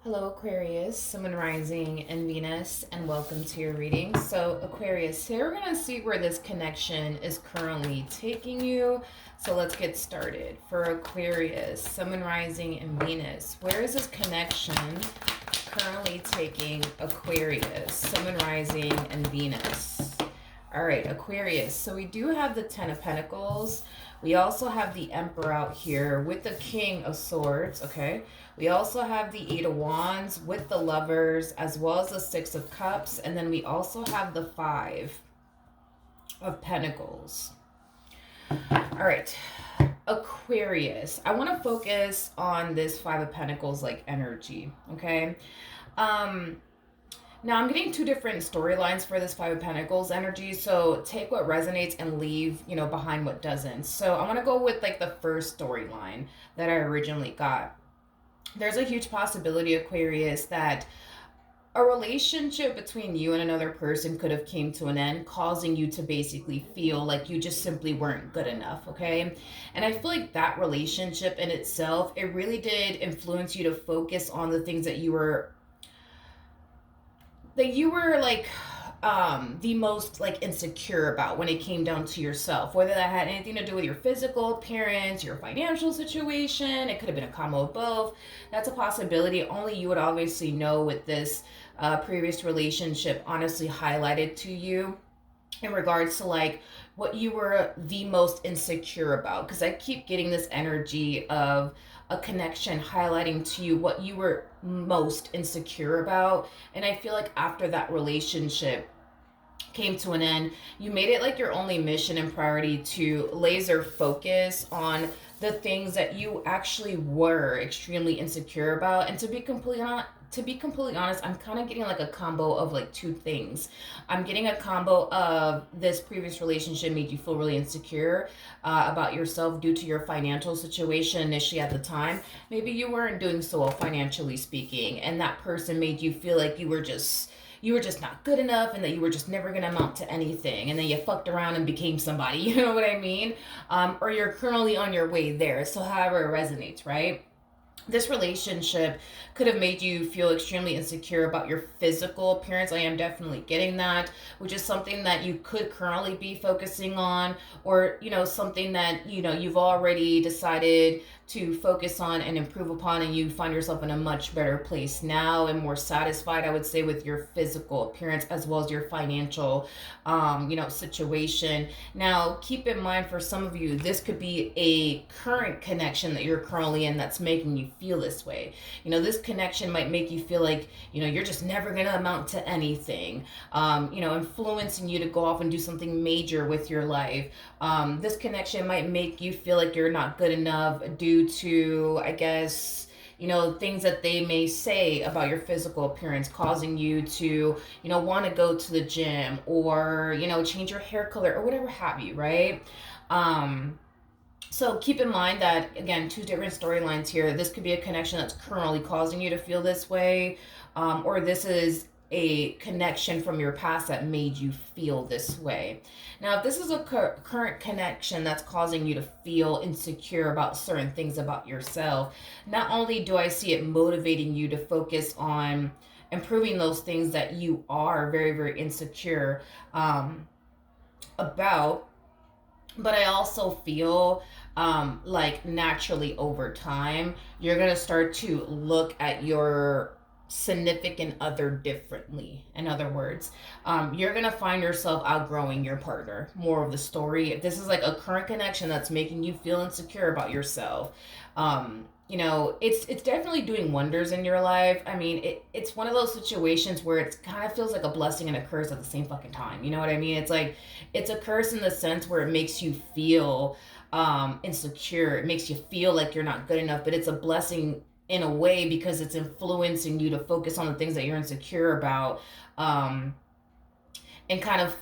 Hello, Aquarius, Sun, Rising, and Venus, and welcome to your reading. So, Aquarius, here we're going to see where this connection is currently taking you. So, let's get started. For Aquarius, Sun, Rising, and Venus, where is this connection currently taking Aquarius, Sun, Rising, and Venus? All right, Aquarius. So, we do have the Ten of Pentacles. We also have the Emperor out here with the King of Swords, okay? We also have the Eight of Wands with the Lovers, as well as the Six of Cups. And then we also have the Five of Pentacles. All right, Aquarius. I want to focus on this Five of Pentacles like energy, okay? Now, I'm getting two different storylines for this Five of Pentacles energy, so take what resonates and leave, behind what doesn't. So I want to go with, like, the first storyline that I originally got. There's a huge possibility, Aquarius, that a relationship between you and another person could have came to an end, causing you to basically feel like you just simply weren't good enough, okay? And I feel like that relationship in itself, it really did influence you to focus on the things that you were like the most like insecure about when it came down to yourself, whether that had anything to do with your physical appearance, your financial situation. It could have been a combo of both. That's a possibility. Only you would obviously know with this previous relationship honestly highlighted to you in regards to like what you were the most insecure about, because I keep getting this energy of a connection highlighting to you what you were most insecure about. And I feel like after that relationship came to an end, you made it like your only mission and priority to laser focus on the things that you actually were extremely insecure about. And to be completely honest, I'm kind of getting like a combo of like two things. I'm getting a combo of this previous relationship made you feel really insecure about yourself due to your financial situation initially at the time. Maybe you weren't doing so well financially speaking, and that person made you feel like you were just not good enough and that you were just never going to amount to anything, and then you fucked around and became somebody. You know what I mean? Or you're currently on your way there. So however it resonates, right? This relationship could have made you feel extremely insecure about your physical appearance. I am definitely getting that, which is something that you could currently be focusing on, or something that you've already decided to focus on and improve upon, and you find yourself in a much better place now and more satisfied, I would say, with your physical appearance as well as your financial situation. Now, keep in mind, for some of you, this could be a current connection that you're currently in that's making you feel this way. This connection might make you feel like you're just never going to amount to anything, influencing you to go off and do something major with your life. This connection might make you feel like you're not good enough due to, I guess, things that they may say about your physical appearance, causing you to, want to go to the gym or, change your hair color or whatever have you, right? So keep in mind that, again, two different storylines here. This could be a connection that's currently causing you to feel this way, or this is a connection from your past that made you feel this way. Now, if this is a current connection that's causing you to feel insecure about certain things about yourself, not only do I see it motivating you to focus on improving those things that you are very, very insecure about, but I also feel like naturally over time, you're going to start to look at your significant other differently. In other words, you're gonna find yourself outgrowing your partner. More of the story, if this is like a current connection that's making you feel insecure about yourself, it's definitely doing wonders in your life. I mean, it's one of those situations where it kind of feels like a blessing and a curse at the same fucking time. You know what I mean? It's like, it's a curse in the sense where it makes you feel insecure. It makes you feel like you're not good enough, but it's a blessing in a way because it's influencing you to focus on the things that you're insecure about, and kind of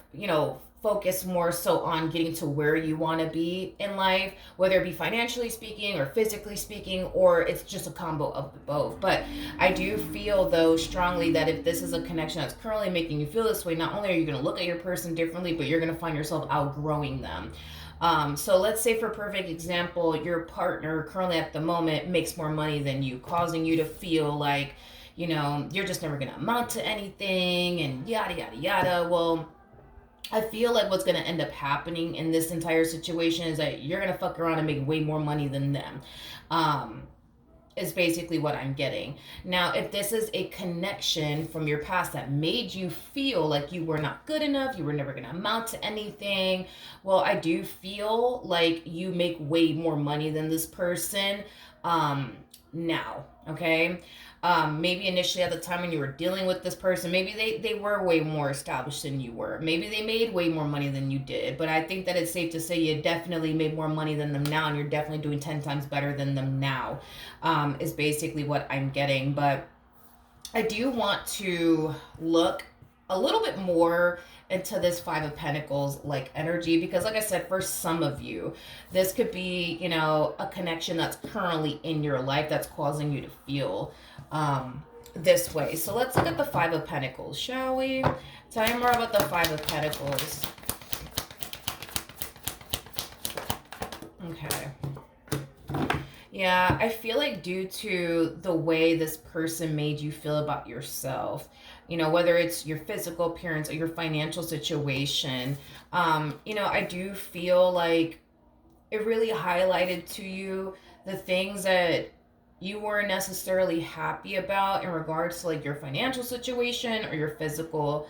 focus more so on getting to where you want to be in life, whether it be financially speaking or physically speaking, or it's just a combo of both. But I do feel, though, strongly that if this is a connection that's currently making you feel this way, not only are you going to look at your person differently, but you're going to find yourself outgrowing them. So let's say, for perfect example, your partner currently at the moment makes more money than you, causing you to feel like you're just never going to amount to anything and yada, yada, yada. Well, I feel like what's going to end up happening in this entire situation is that you're going to fuck around and make way more money than them. Is basically what I'm getting. Now, if this is a connection from your past that made you feel like you were not good enough, you were never going to amount to anything, well, I do feel like you make way more money than this person now, okay? Maybe initially at the time when you were dealing with this person, maybe they were way more established than you were. Maybe they made way more money than you did. But I think that it's safe to say you definitely made more money than them now, and you're definitely doing 10 times better than them now, is basically what I'm getting. But I do want to look a little bit more into this Five of Pentacles like energy, because like I said, for some of you, this could be, a connection that's currently in your life that's causing you to feel this way. So let's look at the Five of Pentacles, shall we? Tell me more about the Five of Pentacles. Okay. Yeah, I feel like due to the way this person made you feel about yourself, whether it's your physical appearance or your financial situation, I do feel like it really highlighted to you the things that you weren't necessarily happy about in regards to like your financial situation or your physical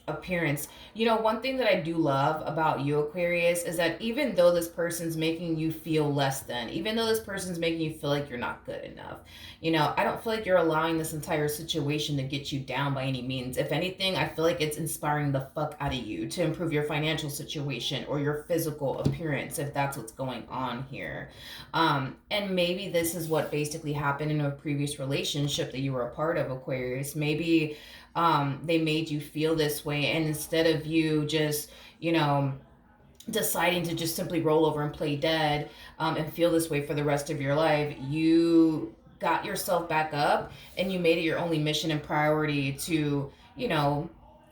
appearance. One thing that I do love about you, Aquarius, is that even though this person's making you feel less than, even though this person's making you feel like you're not good enough, I don't feel like you're allowing this entire situation to get you down by any means. If anything, I feel like it's inspiring the fuck out of you to improve your financial situation or your physical appearance, if that's what's going on here. And maybe this is what basically happened in a previous relationship that you were a part of, Aquarius. Maybe they made you feel this way, and instead of you just deciding to just simply roll over and play dead and feel this way for the rest of your life, you got yourself back up and you made it your only mission and priority to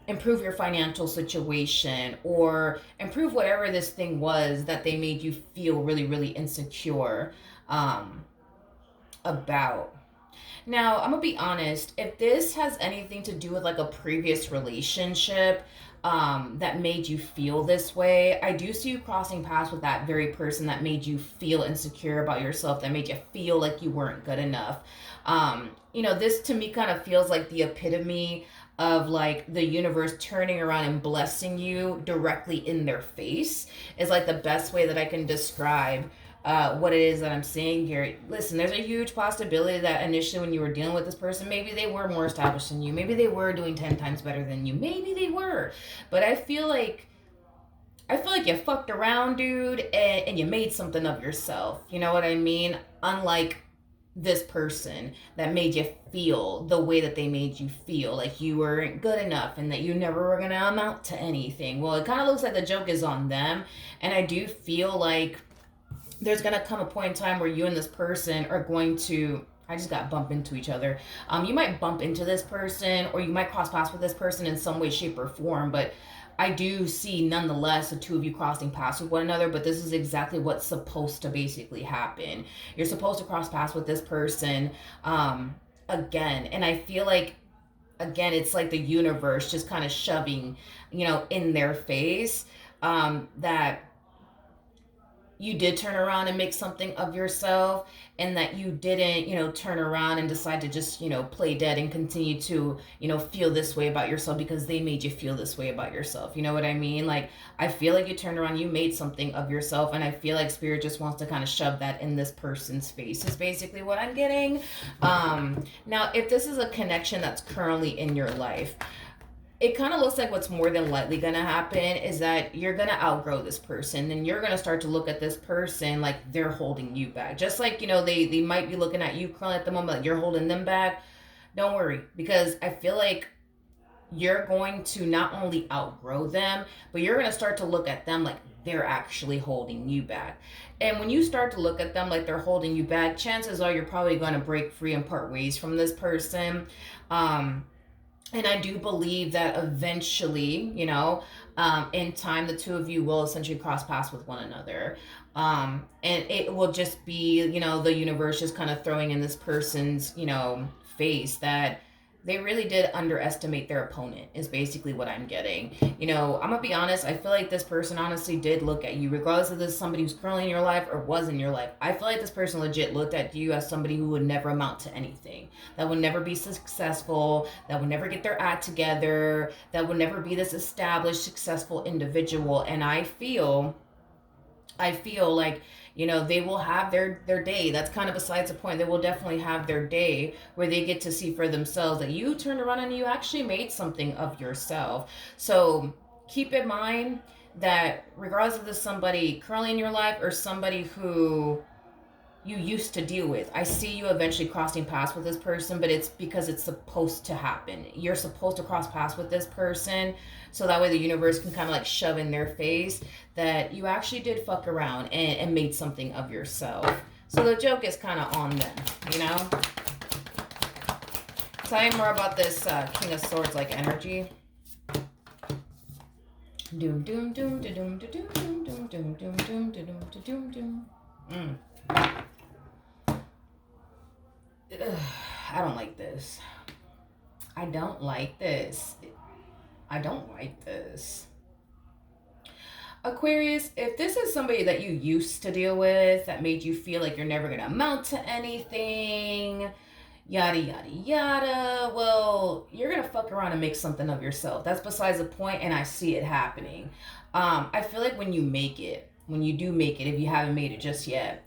improve your financial situation or improve whatever this thing was that they made you feel really, really insecure about. Now, I'm gonna be honest, if this has anything to do with like a previous relationship that made you feel this way, I do see you crossing paths with that very person that made you feel insecure about yourself, that made you feel like you weren't good enough. This to me kind of feels like the epitome of like the universe turning around and blessing you directly in their face is like the best way that I can describe what it is that I'm seeing here. Listen, there's a huge possibility that initially when you were dealing with this person, maybe they were more established than you. Maybe they were doing 10 times better than you. Maybe they were. But I feel like you fucked around, dude, and you made something of yourself. You know what I mean? Unlike this person that made you feel the way that they made you feel, like you weren't good enough and that you never were going to amount to anything. Well, it kind of looks like the joke is on them. And I do feel like there's going to come a point in time where you and this person are going to, I just got bumped into each other. You might bump into this person or you might cross paths with this person in some way, shape, or form. But I do see nonetheless the two of you crossing paths with one another. But this is exactly what's supposed to basically happen. You're supposed to cross paths with this person again. And I feel like, again, it's like the universe just kind of shoving, in their face that you did turn around and make something of yourself, and that you didn't, turn around and decide to just, play dead and continue to, feel this way about yourself because they made you feel this way about yourself. You know what I mean? Like, I feel like you turned around, you made something of yourself, and I feel like Spirit just wants to kind of shove that in this person's face is basically what I'm getting. Now, if this is a connection that's currently in your life, it kind of looks like what's more than likely going to happen is that you're going to outgrow this person, and you're going to start to look at this person like they're holding you back. Just like, they might be looking at you currently at the moment like you're holding them back. Don't worry, because I feel like you're going to not only outgrow them, but you're going to start to look at them like they're actually holding you back. And when you start to look at them like they're holding you back, chances are you're probably going to break free and part ways from this person. And I do believe that eventually, in time, the two of you will essentially cross paths with one another. And it will just be, the universe just kind of throwing in this person's, face that they really did underestimate their opponent, is basically what I'm getting. I'm gonna be honest, I feel like this person honestly did look at you, regardless of this somebody who's currently in your life or was in your life. I feel like this person legit looked at you as somebody who would never amount to anything, that would never be successful, that would never get their act together, that would never be this established, successful individual. And I feel like, they will have their day. That's kind of besides the point. They will definitely have their day where they get to see for themselves that you turned around and you actually made something of yourself. So keep in mind that regardless of this somebody currently in your life or somebody who you used to deal with, I see you eventually crossing paths with this person, but it's because it's supposed to happen. You're supposed to cross paths with this person so that way the universe can kind of like shove in their face that you actually did fuck around and made something of yourself. So the joke is kind of on them, you know? Tell me more about this King of Swords like energy. Doom doom doom doom doom doom doom doom doom doom doom doom doom doom. I don't like this. I don't like this. I don't like this. Aquarius, if this is somebody that you used to deal with that made you feel like you're never going to amount to anything, yada, yada, yada, well, you're going to fuck around and make something of yourself. That's besides the point, and I see it happening. I feel like when you do make it, if you haven't made it just yet,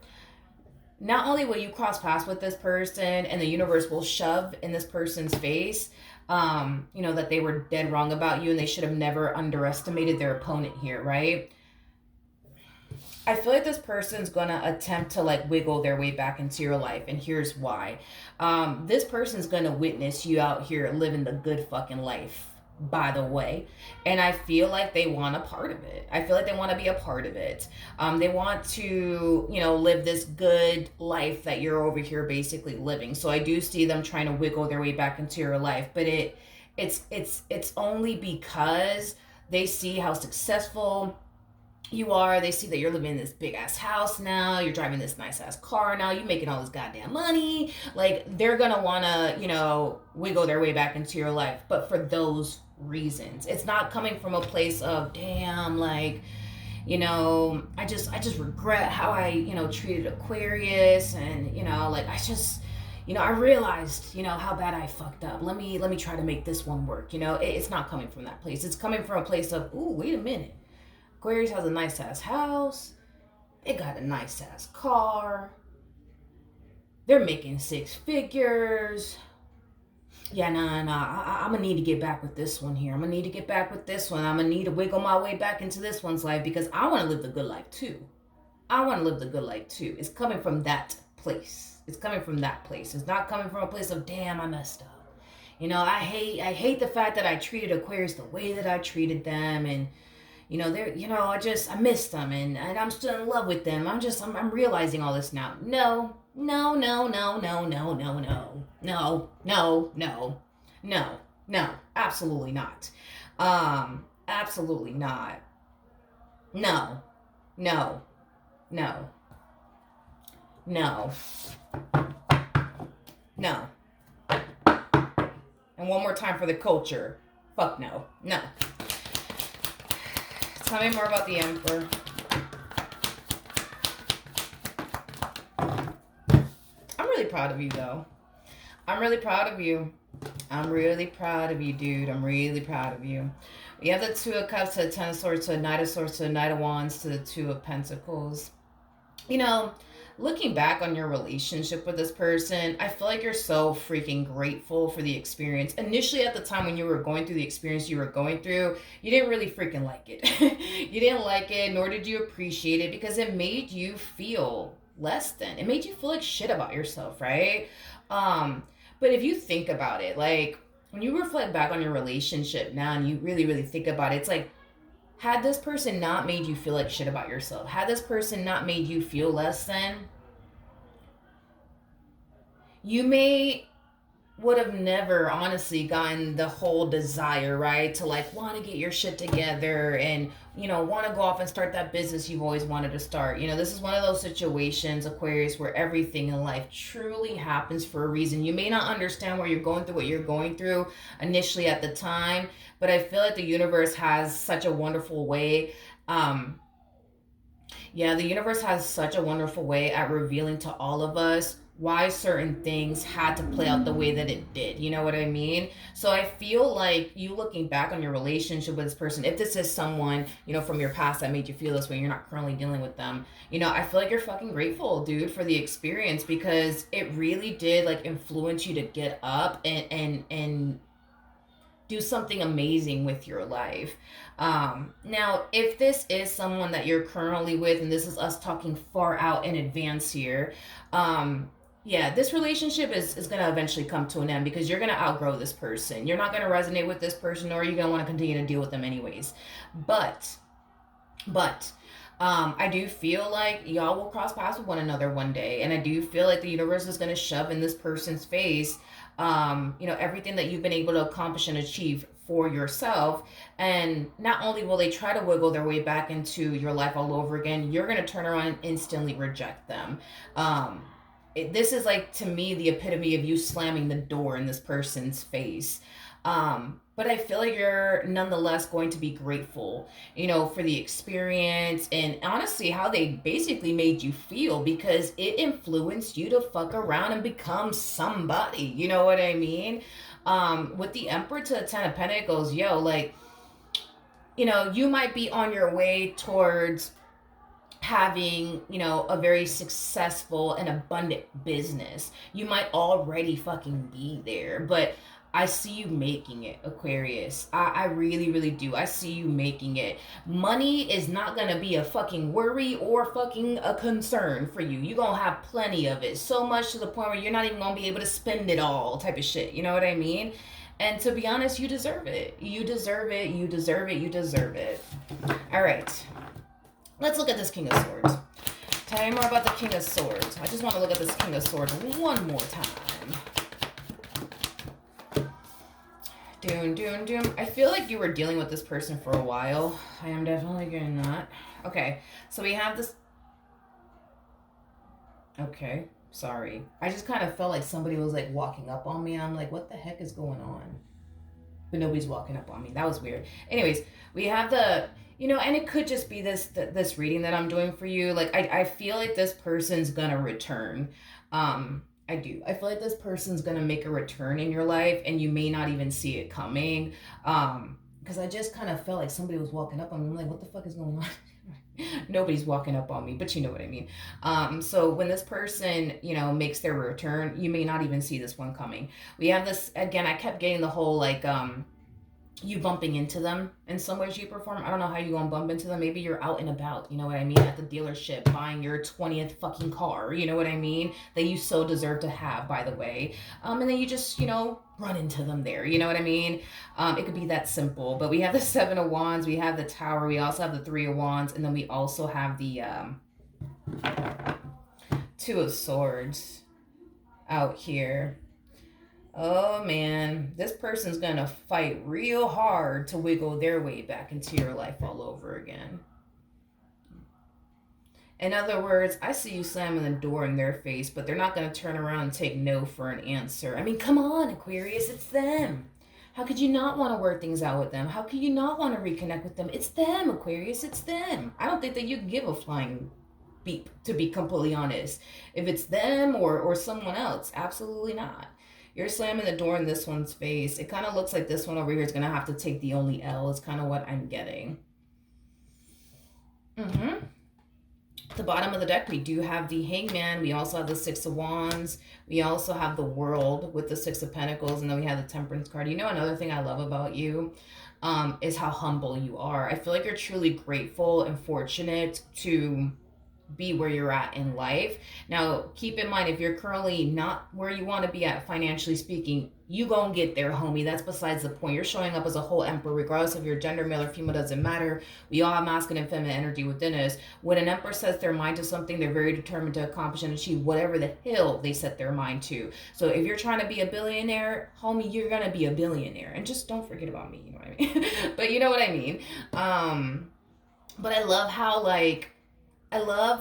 not only will you cross paths with this person and the universe will shove in this person's face, that they were dead wrong about you and they should have never underestimated their opponent here, right? I feel like this person's gonna attempt to like wiggle their way back into your life, and here's why. This person's gonna witness you out here living the good fucking life, by the way, and I feel like they want a part of it. I feel like they want to be a part of it. They want to, live this good life that you're over here basically living. So I do see them trying to wiggle their way back into your life, but it's only because they see how successful you are. They see that you're living in this big ass house now, you're driving this nice ass car now, you making all this goddamn money. Like, they're gonna wanna, wiggle their way back into your life, but for those reasons. It's not coming from a place of, damn, like, I just regret how I, treated Aquarius, and, I realized, how bad I fucked up. Let me try to make this one work. It's not coming from that place. It's coming from a place of, ooh, wait a minute. Aquarius has a nice ass house. They got a nice ass car. They're making 6 figures. Yeah, I'm gonna need to get back with this one here. I'm gonna need to get back with this one. I'm gonna need to wiggle my way back into this one's life because I wanna live the good life too. It's coming from that place. It's not coming from a place of, damn, I messed up. I hate the fact that I treated Aquarius the way that I treated them, and I missed them, and I'm still in love with them. I'm realizing all this now. No, absolutely not. Absolutely not. No, no, no, no, no. And one more time for the culture. Fuck no. No. Tell me more about the Emperor. I'm really proud of you, though. I'm really proud of you, dude. I'm really proud of you. We have the Two of Cups to the Ten of Swords to the Knight of Swords to the Knight of Wands to the Two of Pentacles. Looking back on your relationship with this person, I feel like you're so freaking grateful for the experience. Initially, at the time when you were going through the experience you were going through, you didn't really freaking like it. You didn't like it, nor did you appreciate it, because it made you feel less than. It made you feel like shit about yourself, right? But if you think about it, like, when you reflect back on your relationship now and you really, really think about it, it's like, had this person not made you feel like shit about yourself, had this person not made you feel less than, you may would have never honestly gotten the whole desire, right, to like want to get your shit together and, you know, want to go off and start that business you've always wanted to start. You know, this is one of those situations, Aquarius, where everything in life truly happens for a reason. You may not understand where you're going through what you're going through initially at the time, but I feel like the universe has such a wonderful way. Um, yeah, the universe has such a wonderful way at revealing to all of us why certain things had to play out the way that it did. You know what I mean? So I feel like you looking back on your relationship with this person, if this is someone, you know, from your past that made you feel this way, you're not currently dealing with them, you know, I feel like you're fucking grateful, dude, for the experience because it really did like influence you to get up and do something amazing with your life. Now, if this is someone that you're currently with, and this is us talking far out in advance here, yeah, this relationship is going to eventually come to an end because you're going to outgrow this person. You're not going to resonate with this person, or you're going to want to continue to deal with them anyways. But I do feel like y'all will cross paths with one another one day, and I do feel like the universe is going to shove in this person's face, you know, everything that you've been able to accomplish and achieve for yourself. And not only will they try to wiggle their way back into your life all over again, you're going to turn around and instantly reject them. This is like, to me, the epitome of you slamming the door in this person's face. But I feel like you're nonetheless going to be grateful, you know, for the experience and honestly how they basically made you feel because it influenced you to fuck around and become somebody. You know what I mean? With the Emperor to the Ten of Pentacles, yo, like, you know, you might be on your way towards having, you know, a very successful and abundant business. You might already fucking be there, but I see you making it, Aquarius. I really, really do. I see you making it. Money is not gonna be a fucking worry or fucking a concern for you. You're gonna have plenty of it. So much to the point where you're not even gonna be able to spend it all type of shit. You know what I mean? And to be honest, you deserve it. You deserve it. You deserve it. You deserve it. All right. Let's look at this King of Swords. Tell me more about the King of Swords. I just want to look at this King of Swords one more time. Doom. I feel like you were dealing with this person for a while. I am definitely getting that. Okay, so we have this. Okay, sorry. I just kind of felt like somebody was like walking up on me. I'm like, what the heck is going on? But nobody's walking up on me. That was weird. Anyways, we have the, you know, and it could just be this reading that I'm doing for you. Like, I feel like this person's gonna return. I do. I feel like this person's gonna make a return in your life, and you may not even see it coming. Because I just kind of felt like somebody was walking up on me. I'm like, what the fuck is going on? Nobody's walking up on me, but you know what I mean. So when this person, you know, makes their return, you may not even see this one coming. We have this again. I kept getting the whole like you bumping into them in some way, shape, or form. I don't know how you gonna bump into them. Maybe you're out and about, you know what I mean, at the dealership buying your 20th fucking car, you know what I mean, that you so deserve to have, by the way. And then you just, you know, run into them there, you know what I mean. It could be that simple. But we have the Seven of Wands, we have the Tower, we also have the Three of Wands, and then we also have the Two of Swords out here. Oh man, this person's gonna fight real hard to wiggle their way back into your life all over again. In other words, I see you slamming the door in their face, but they're not gonna turn around and take no for an answer. I mean, come on, Aquarius, it's them. How could you not want to work things out with them? How could you not want to reconnect with them? It's them, Aquarius, it's them. I don't think that you can give a flying beep, to be completely honest. If it's them or someone else, absolutely not. You're slamming the door in this one's face. It kind of looks like this one over here is going to have to take the only L. Is kind of what I'm getting. At the bottom of the deck, we do have the Hangman. We also have the Six of Wands. We also have the World with the Six of Pentacles. And then we have the Temperance card. You know, another thing I love about you is how humble you are. I feel like you're truly grateful and fortunate to be where you're at in life. Now, keep in mind, if you're currently not where you want to be at financially speaking, you gonna get there, homie. That's besides the point. You're showing up as a whole emperor, regardless of your gender, male or female, doesn't matter. We all have masculine and feminine energy within us. When an emperor sets their mind to something, they're very determined to accomplish and achieve whatever the hell they set their mind to. So if you're trying to be a billionaire, homie, you're gonna be a billionaire. And just don't forget about me, you know what I mean? But you know what I mean. But I love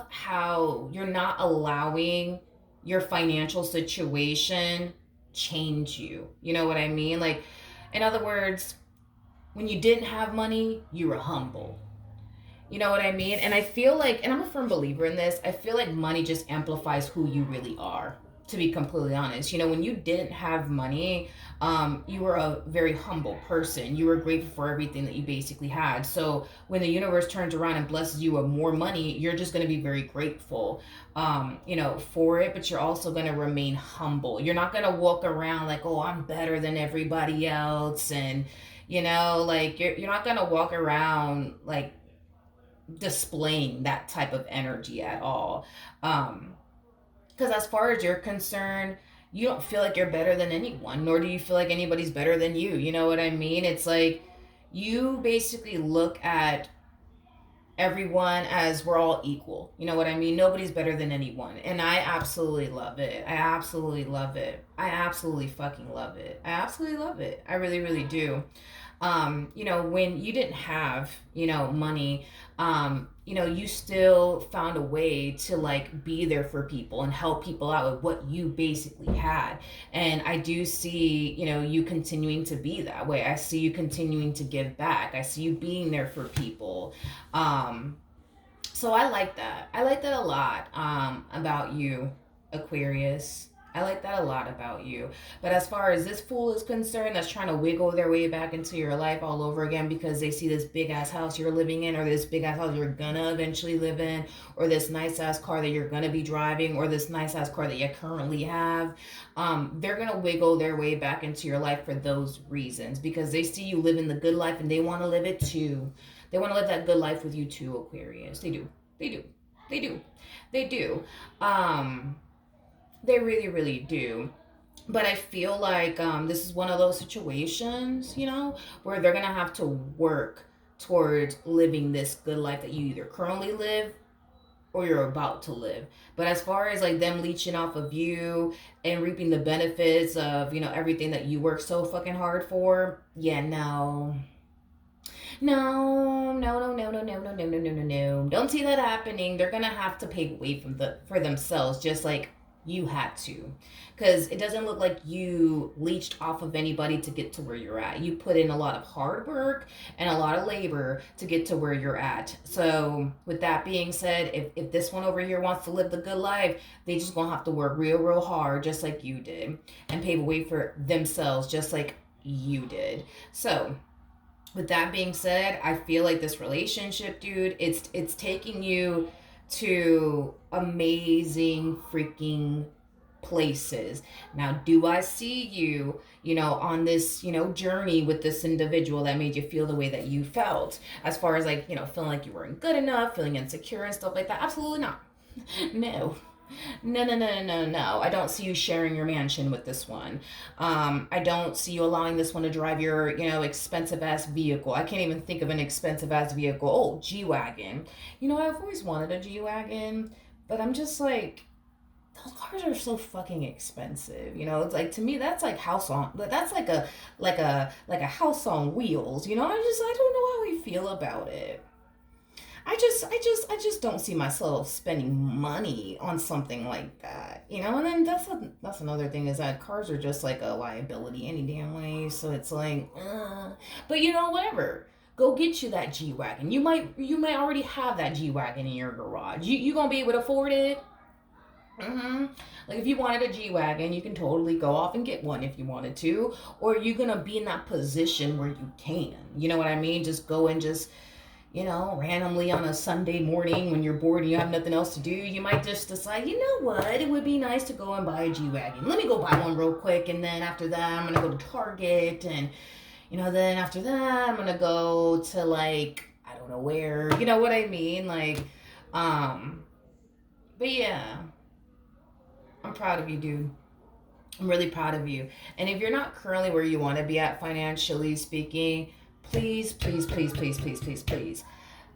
how you're not allowing your financial situation change you. You know what I mean? Like, in other words, when you didn't have money, you were humble. You know what I mean? And I feel like, and I'm a firm believer in this, I feel like money just amplifies who you really are, to be completely honest. You know, when you didn't have money, you were a very humble person. You were grateful for everything that you basically had. So when the universe turns around and blesses you with more money, you're just going to be very grateful, for it, but you're also going to remain humble. You're not going to walk around like, oh, I'm better than everybody else. And, like you're not going to walk around like displaying that type of energy at all. Because as far as you're concerned, you don't feel like you're better than anyone, nor do you feel like anybody's better than you. You know what I mean? It's like you basically look at everyone as we're all equal. You know what I mean? Nobody's better than anyone. And I absolutely love it. I absolutely love it. I absolutely fucking love it. I absolutely love it. I really, really do. When you didn't have, money, you still found a way to like be there for people and help people out with what you basically had. And I do see, you continuing to be that way. I see you continuing to give back. I see you being there for people. So I like that. I like that a lot, about you, Aquarius. I like that a lot about you. But as far as this fool is concerned, that's trying to wiggle their way back into your life all over again because they see this big ass house you're living in, or this big ass house you're gonna eventually live in, or this nice ass car that you're gonna be driving, or this nice ass car that you currently have, they're gonna wiggle their way back into your life for those reasons because they see you living the good life and they want to live it too. They want to live that good life with you too, Aquarius. They do. They do. They do. They do. They really, really do. But I feel like this is one of those situations, where they're going to have to work towards living this good life that you either currently live or you're about to live. But as far as like them leeching off of you and reaping the benefits of, everything that you work so fucking hard for, yeah, no. No, no, no, no, no, no, no, no, no, no, no, no. Don't see that happening. They're going to have to pay way for themselves, just like you had to, because it doesn't look like you leached off of anybody to get to where you're at. You put in a lot of hard work and a lot of labor to get to where you're at. So with that being said, if this one over here wants to live the good life, they just gonna have to work real hard just like you did and pave a way for themselves just like you did. So with that being said, I feel like this relationship, dude, it's taking you to amazing freaking places. Now, do I see you, on this, journey with this individual that made you feel the way that you felt? As far as like, feeling like you weren't good enough, feeling insecure and stuff like that? Absolutely not. No. No, no, no, no, no. I don't see you sharing your mansion with this one. I don't see you allowing this one to drive your, expensive ass vehicle. I can't even think of an expensive ass vehicle. Oh, G-Wagon. I've always wanted a G-Wagon, but I'm just like, those cars are so fucking expensive. It's like, to me, that's like that's like a house on wheels. I don't know how we feel about it. I just don't see myself spending money on something like that, And then that's another thing is that cars are just like a liability any damn way. So it's like, but whatever. Go get you that G-Wagon. You might already have that G-Wagon in your garage. You gonna be able to afford it? Mm-hmm. Like if you wanted a G-Wagon, you can totally go off and get one if you wanted to, or you're gonna be in that position where you can. You know what I mean? Just go and just randomly on a Sunday morning when you're bored and you have nothing else to do, you might just decide, what, it would be nice to go and buy a G-Wagon. Let me go buy one real quick, and then after that, I'm going to go to Target, and, then after that, I'm going to go to, like, I don't know where, you know what I mean? Like, But yeah, I'm proud of you, dude. I'm really proud of you. And if you're not currently where you want to be at financially speaking, please, please, please, please, please, please, please,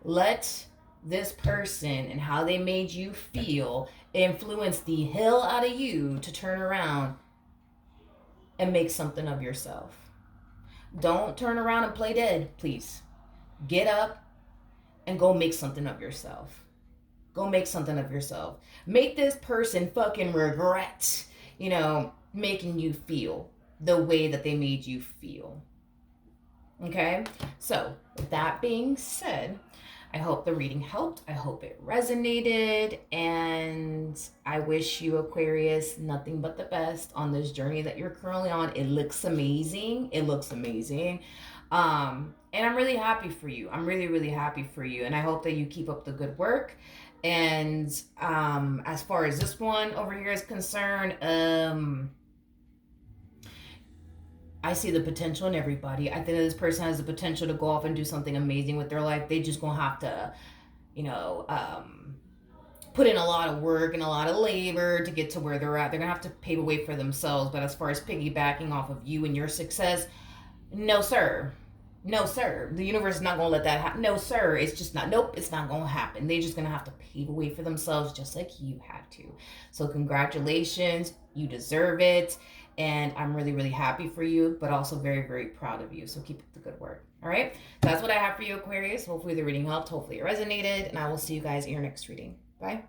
let this person and how they made you feel influence the hell out of you to turn around and make something of yourself. Don't turn around and play dead, please. Get up and go make something of yourself. Go make something of yourself. Make this person fucking regret, making you feel the way that they made you feel. Okay? So, with that being said, I hope the reading helped. I hope it resonated. And I wish you, Aquarius, nothing but the best on this journey that you're currently on. It looks amazing. It looks amazing. And I'm really happy for you. I'm really, really happy for you. And I hope that you keep up the good work. And as far as this one over here is concerned, I see the potential in everybody. I think that this person has the potential to go off and do something amazing with their life. They just gonna have to, you know, put in a lot of work and a lot of labor to get to where they're at. They're gonna have to pave a way for themselves. But as far as piggybacking off of you and your success, no, sir. No, sir. The universe is not going to let that happen. No, sir. It's just not. Nope. It's not going to happen. They're just going to have to pave a way for themselves just like you had to. So, congratulations. You deserve it. And I'm really, really happy for you, but also very, very proud of you. So, keep up the good work. All right. That's what I have for you, Aquarius. Hopefully, the reading helped. Hopefully, it resonated. And I will see you guys in your next reading. Bye.